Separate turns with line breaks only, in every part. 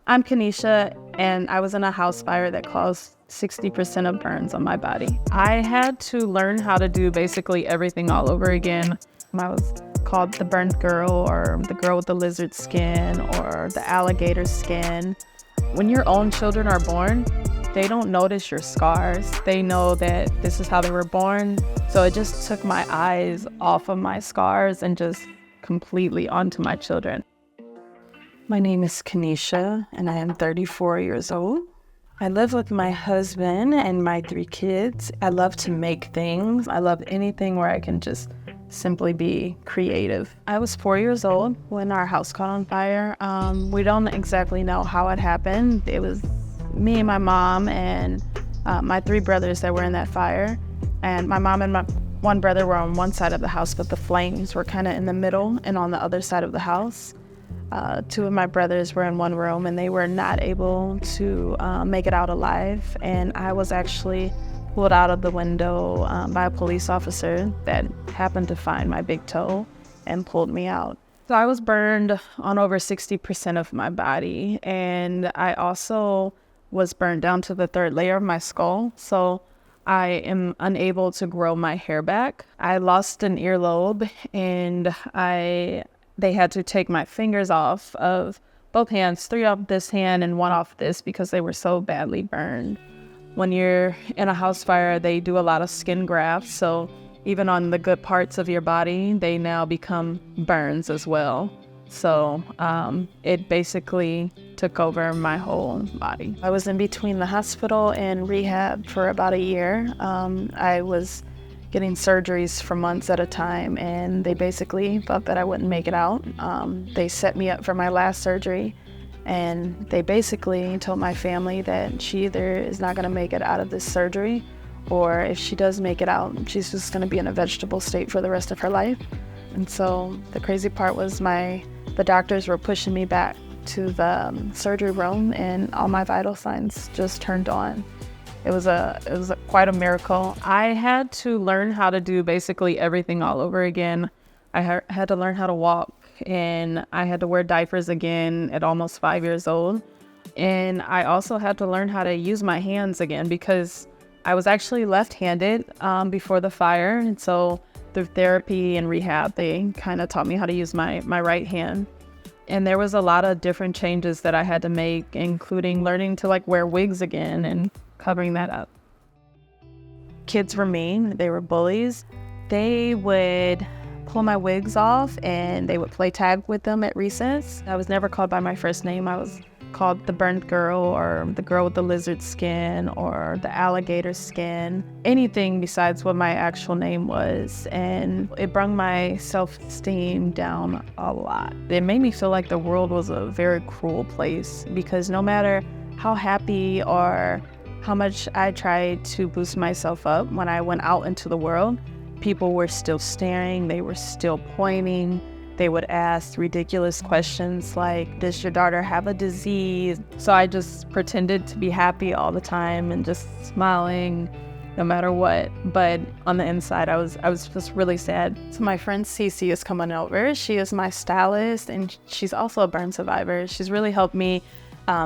I'm Kanisha, and I was in a house fire that caused 60% of burns on my body. I had to learn how to do basically everything all over again. I was called the burnt girl, or the girl with the lizard skin, or the alligator skin. When your own children are born, they don't notice your scars. They know that this is how they were born. So it just took my eyes off of my scars and just completely onto my children. My name is Kanisha, and I am 34 years old. I live with my husband and my 3 kids. I love to make things. I love anything where I can just simply be creative. I was 4 years old when our house caught on fire. We don't exactly know how it happened. It was me and my mom and my 3 brothers that were in that fire. And my mom and my one brother were on one side of the house, but the flames were kind of in the middle and on the other side of the house. 2 of my brothers were in one room, and they were not able to make it out alive. And I was actually pulled out of the window by a police officer that happened to find my big toe and pulled me out. So I was burned on over 60% of my body, and I also was burned down to the 3rd layer of my skull. So I am unable to grow my hair back. I lost an earlobe, and they had to take my fingers off of both hands, 3 off this hand and 1 off this, because they were so badly burned. When you're in a house fire, they do a lot of skin grafts, so even on the good parts of your body, they now become burns as well. So it basically took over my whole body. I was in between the hospital and rehab for about a year. I was getting surgeries for months at a time, and they basically thought that I wouldn't make it out. They set me up for my last surgery, and they basically told my family that she either is not gonna make it out of this surgery, or if she does make it out, she's just gonna be in a vegetable state for the rest of her life. And so the crazy part was the doctors were pushing me back to the surgery room, and all my vital signs just turned on. It was quite a miracle. I had to learn how to do basically everything all over again. I had to learn how to walk, and I had to wear diapers again at almost 5 years old. And I also had to learn how to use my hands again, because I was actually left-handed before the fire. And so through therapy and rehab, they kind of taught me how to use my right hand. And there was a lot of different changes that I had to make, including learning to wear wigs again and covering that up. Kids were mean. They were bullies. They would pull my wigs off, and they would play tag with them at recess. I was never called by my first name. I was called the burnt girl, or the girl with the lizard skin, or the alligator skin, anything besides what my actual name was. And it brought my self-esteem down a lot. It made me feel like the world was a very cruel place, because no matter how happy or how much I tried to boost myself up when I went out into the world, people were still staring, they were still pointing. They would ask ridiculous questions like, does your daughter have a disease? So I just pretended to be happy all the time and just smiling no matter what. But on the inside, I was just really sad. So my friend Cece is coming over. She is my stylist, and she's also a burn survivor. She's really helped me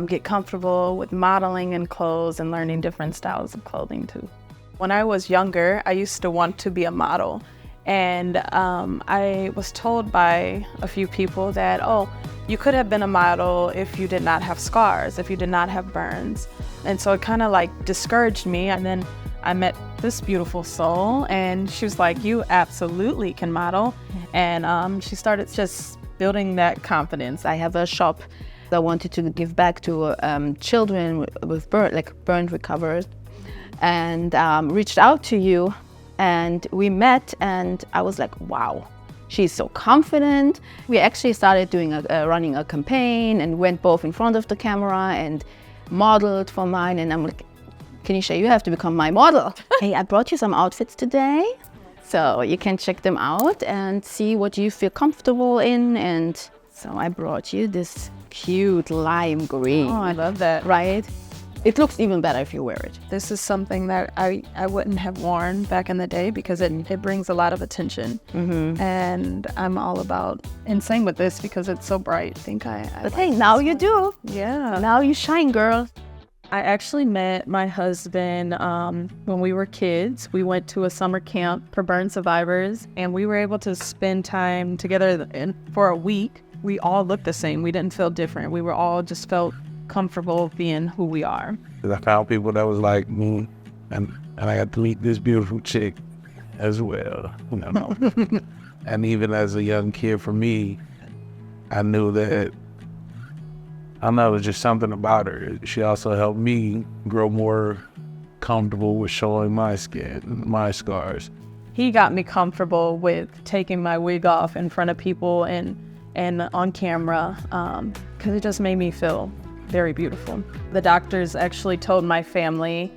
get comfortable with modeling and clothes and learning different styles of clothing too. When I was younger, I used to want to be a model. And I was told by a few people that, oh, you could have been a model if you did not have scars, if you did not have burns. And so it kind of discouraged me. And then I met this beautiful soul, and she was like, you absolutely can model. And she started just building that confidence.
I have a shop. I wanted to give back to children with burn recovered, and reached out to you. And we met, and I was like, wow, she's so confident. We actually started running a campaign, and went both in front of the camera and modeled for mine. And I'm like, Kanisha, you have to become my model. Hey, I brought you some outfits today, so you can check them out and see what you feel comfortable in. And so I brought you this cute lime green.
Oh, I love that.
Right? It looks even better if you wear it.
This is something that I wouldn't have worn back in the day because it brings a lot of attention. And I'm all about, and same with this because it's so bright.
But hey, now you do.
Yeah.
Now you shine, girl.
I actually met my husband when we were kids. We went to a summer camp for burn survivors, and we were able to spend time together for a week. We all looked the same. We didn't feel different. We were all just felt comfortable being who we are.
I found people that was like me, and I got to meet this beautiful chick as well. You know. And even as a young kid, for me, I knew that I don't know, it was just something about her. She also helped me grow more comfortable with showing my skin, my scars.
He got me comfortable with taking my wig off in front of people and on camera because it just made me feel very beautiful. The doctors actually told my family,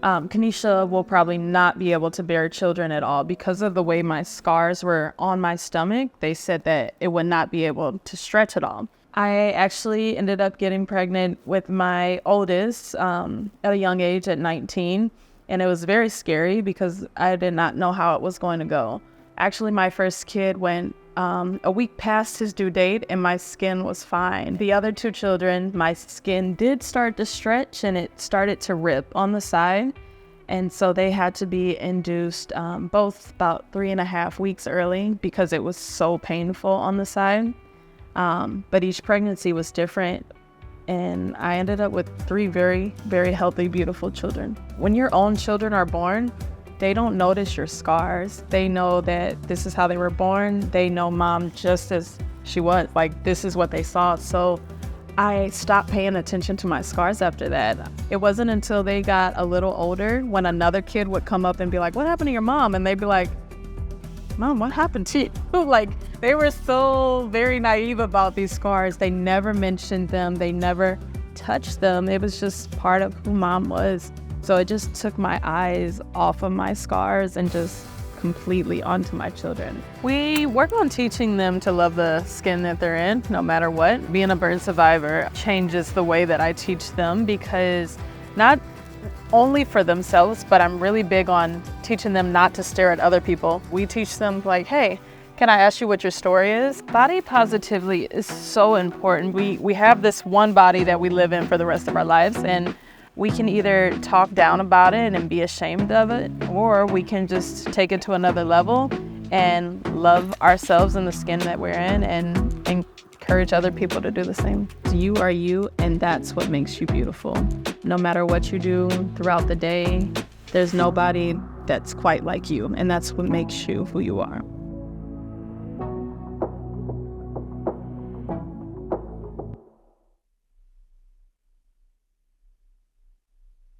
Kanisha will probably not be able to bear children at all because of the way my scars were on my stomach. They said that it would not be able to stretch at all. I actually ended up getting pregnant with my oldest at a young age at 19. And it was very scary because I did not know how it was going to go. Actually, my first kid went a week past his due date and my skin was fine. The other two children, my skin did start to stretch and it started to rip on the side. And so they had to be induced both about 3.5 weeks early because it was so painful on the side. But each pregnancy was different. And I ended up with 3 very, very healthy, beautiful children. When your own children are born, they don't notice your scars. They know that this is how they were born. They know mom just as she was. Like, this is what they saw. So I stopped paying attention to my scars after that. It wasn't until they got a little older when another kid would come up and be like, what happened to your mom? And they'd be like, Mom, what happened to you? Like, they were so very naive about these scars. They never mentioned them. They never touched them. It was just part of who mom was. So it just took my eyes off of my scars and just completely onto my children. We work on teaching them to love the skin that they're in, no matter what. Being a burn survivor changes the way that I teach them because not only for themselves, but I'm really big on teaching them not to stare at other people. We teach them like, hey, can I ask you what your story is? Body positivity is so important. We have this one body that we live in for the rest of our lives, and we can either talk down about it and be ashamed of it, or we can just take it to another level and love ourselves and the skin that we're in and encourage other people to do the same. You are you, and that's what makes you beautiful. No matter what you do throughout the day, there's nobody that's quite like you, and that's what makes you who you are.